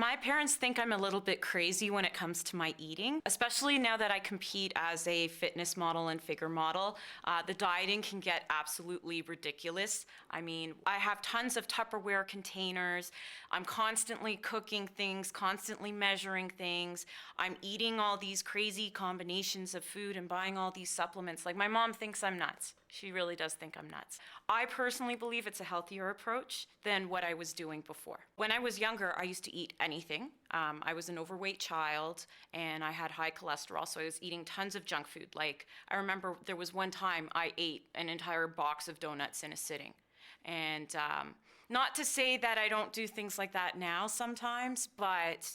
My parents think I'm a little bit crazy when it comes to my eating, especially now that I compete as a fitness model and figure model. The dieting can get absolutely ridiculous. I mean, I have tons of Tupperware containers. I'm constantly cooking things, constantly measuring things. I'm eating all these crazy combinations of food and buying all these supplements. Like, my mom thinks I'm nuts. She really does think I'm nuts. I personally believe it's a healthier approach than what I was doing before. When I was younger, I used to eat anything. I was an overweight child and I had high cholesterol, so I was eating tons of junk food. Like, I remember there was one time I ate an entire box of donuts in a sitting. And not to say that I don't do things like that now sometimes, but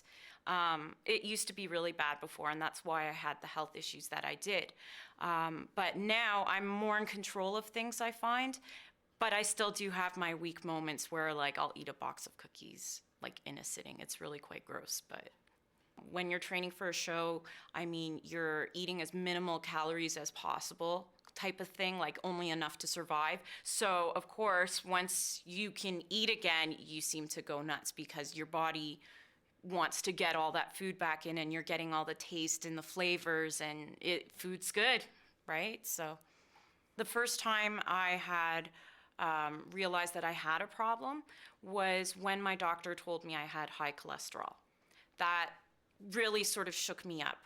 it used to be really bad before, and that's why I had the health issues that I did. But now I'm more in control of things, I find, but I still do have my weak moments where, like, I'll eat a box of cookies, like, in a sitting. It's really quite gross, but when you're training for a show, I mean, you're eating as minimal calories as possible type of thing, like only enough to survive. So, of course, once you can eat again, you seem to go nuts because your body wants to get all that food back in, and you're getting all the taste and the flavors, and food's good, right? So the first time I had realized that I had a problem was when my doctor told me I had high cholesterol. That really sort of shook me up.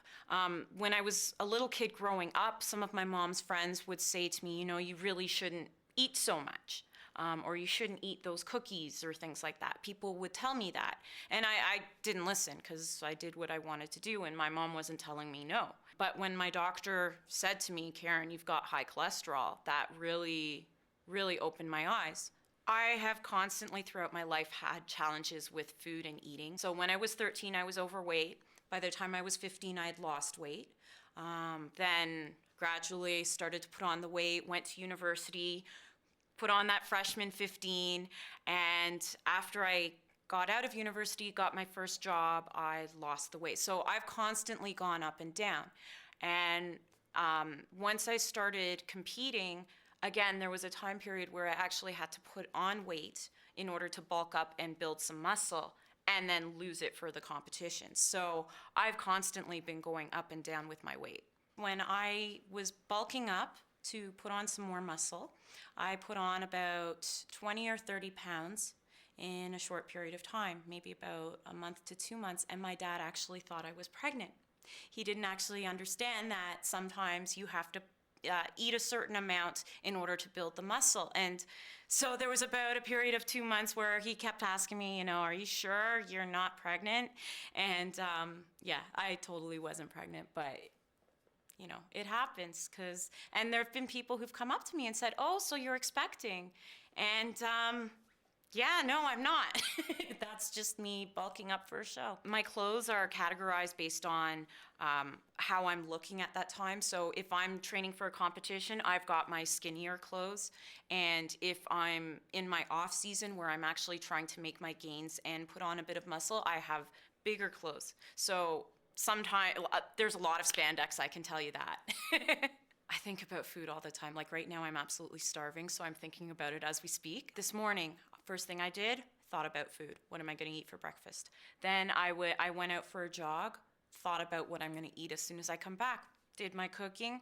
When I was a little kid growing up, some of my mom's friends would say to me, you know, you really shouldn't eat so much. Or you shouldn't eat those cookies or things like that. People would tell me that. And I didn't listen because I did what I wanted to do, and my mom wasn't telling me no. But when my doctor said to me, Karen, you've got high cholesterol, that really, really opened my eyes. I have constantly throughout my life had challenges with food and eating. So when I was 13, I was overweight. By the time I was 15, I had lost weight. Then gradually started to put on the weight, went to university, put on that freshman 15, and after I got out of university, got my first job, I lost the weight. So I've constantly gone up and down. And once I started competing, again, there was a time period where I actually had to put on weight in order to bulk up and build some muscle and then lose it for the competition. So I've constantly been going up and down with my weight. When I was bulking up to put on some more muscle, I put on about 20 or 30 pounds in a short period of time, maybe about a month to 2 months, and my dad actually thought I was pregnant. He didn't actually understand that sometimes you have to eat a certain amount in order to build the muscle. And so there was about a period of 2 months where he kept asking me, you know, are you sure you're not pregnant? And yeah, I totally wasn't pregnant, but you know, it happens and there have been people who've come up to me and said, oh, so you're expecting. And yeah, no, I'm not. That's just me bulking up for a show. My clothes are categorized based on how I'm looking at that time. So if I'm training for a competition, I've got my skinnier clothes. And if I'm in my off season where I'm actually trying to make my gains and put on a bit of muscle, I have bigger clothes. So sometimes there's a lot of spandex, I can tell you that. I think about food all the time. Like right now I'm absolutely starving, so I'm thinking about it as we speak. This morning, first thing I did, thought about food. What am I going to eat for breakfast? Then I went out for a jog, thought about what I'm going to eat as soon as I come back. Did my cooking,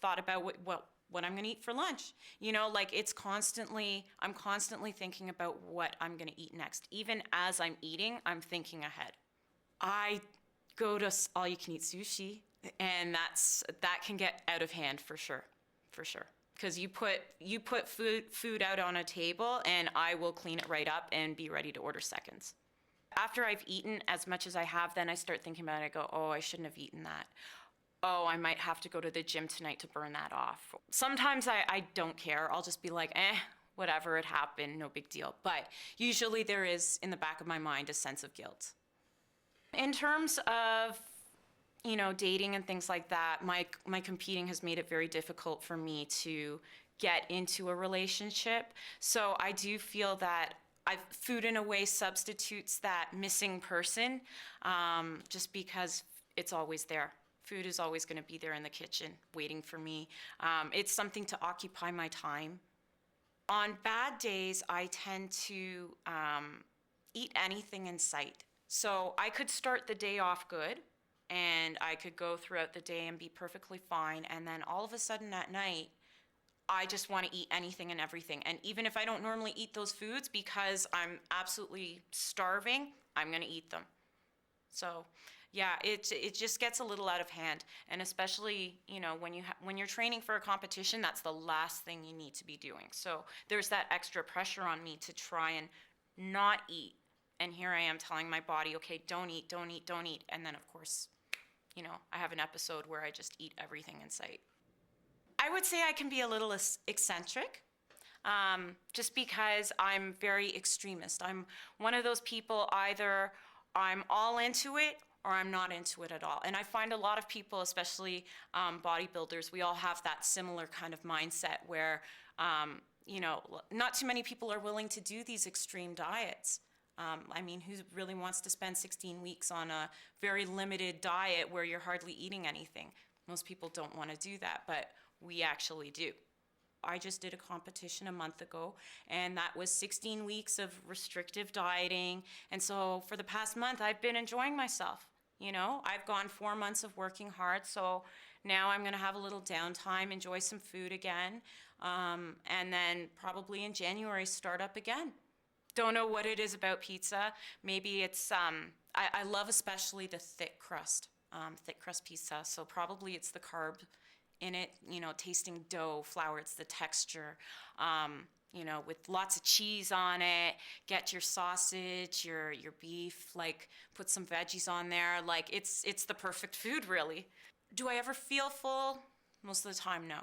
thought about what I'm going to eat for lunch. You know, like I'm constantly thinking about what I'm going to eat next. Even as I'm eating, I'm thinking ahead. I go to all-you-can-eat sushi, and that can get out of hand for sure, because you put food out on a table, and I will clean it right up and be ready to order seconds. After I've eaten as much as I have, then I start thinking about it. I go, oh, I shouldn't have eaten that. Oh, I might have to go to the gym tonight to burn that off. Sometimes I don't care. I'll just be like, whatever, it happened, no big deal. But usually there is, in the back of my mind, a sense of guilt. In terms of, you know, dating and things like that, my competing has made it very difficult for me to get into a relationship. So I do feel that food in a way substitutes that missing person, just because it's always there. Food is always going to be there in the kitchen waiting for me. It's something to occupy my time. On bad days, I tend to eat anything in sight. So I could start the day off good and I could go throughout the day and be perfectly fine. And then all of a sudden at night, I just want to eat anything and everything. And even if I don't normally eat those foods because I'm absolutely starving, I'm going to eat them. So, yeah, it just gets a little out of hand, and especially when you're training for a competition, that's the last thing you need to be doing. So there's that extra pressure on me to try and not eat, and here I am telling my body, okay, don't eat, don't eat, don't eat, and then of course, I have an episode where I just eat everything in sight. I would say I can be a little eccentric. Just because I'm very extremist. I'm one of those people, either I'm all into it or I'm not into it at all. And I find a lot of people, especially bodybuilders, we all have that similar kind of mindset where, not too many people are willing to do these extreme diets. I mean, who really wants to spend 16 weeks on a very limited diet where you're hardly eating anything? Most people don't want to do that, but we actually do. I just did a competition a month ago, and that was 16 weeks of restrictive dieting. And so for the past month, I've been enjoying myself. I've gone 4 months of working hard, so now I'm going to have a little downtime, enjoy some food again, and then probably in January start up again. Don't know what it is about pizza. Maybe it's, I love especially the thick crust pizza, so probably it's the carb in it, tasting dough, flour, it's the texture, with lots of cheese on it. Get your sausage, your beef, like put some veggies on there. Like it's the perfect food, really. Do I ever feel full? Most of the time, no.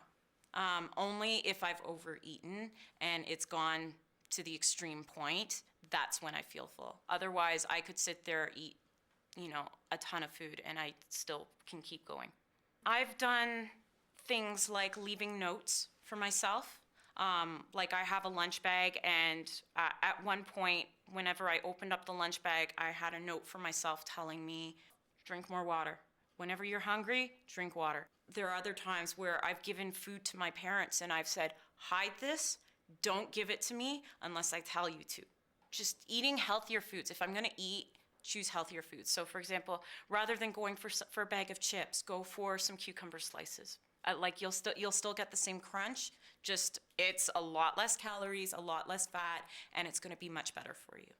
Only if I've overeaten and it's gone to the extreme point, that's when I feel full. Otherwise, I could sit there, eat, a ton of food, and I still can keep going. I've done things like leaving notes for myself. Like I have a lunch bag, and at one point, whenever I opened up the lunch bag, I had a note for myself telling me, drink more water. Whenever you're hungry, drink water. There are other times where I've given food to my parents and I've said, hide this, don't give it to me unless I tell you to. Just eating healthier foods. If I'm gonna eat, choose healthier foods. So for example, rather than going for a bag of chips, go for some cucumber slices. Like you'll still get the same crunch, just it's a lot less calories, a lot less fat, and it's going to be much better for you.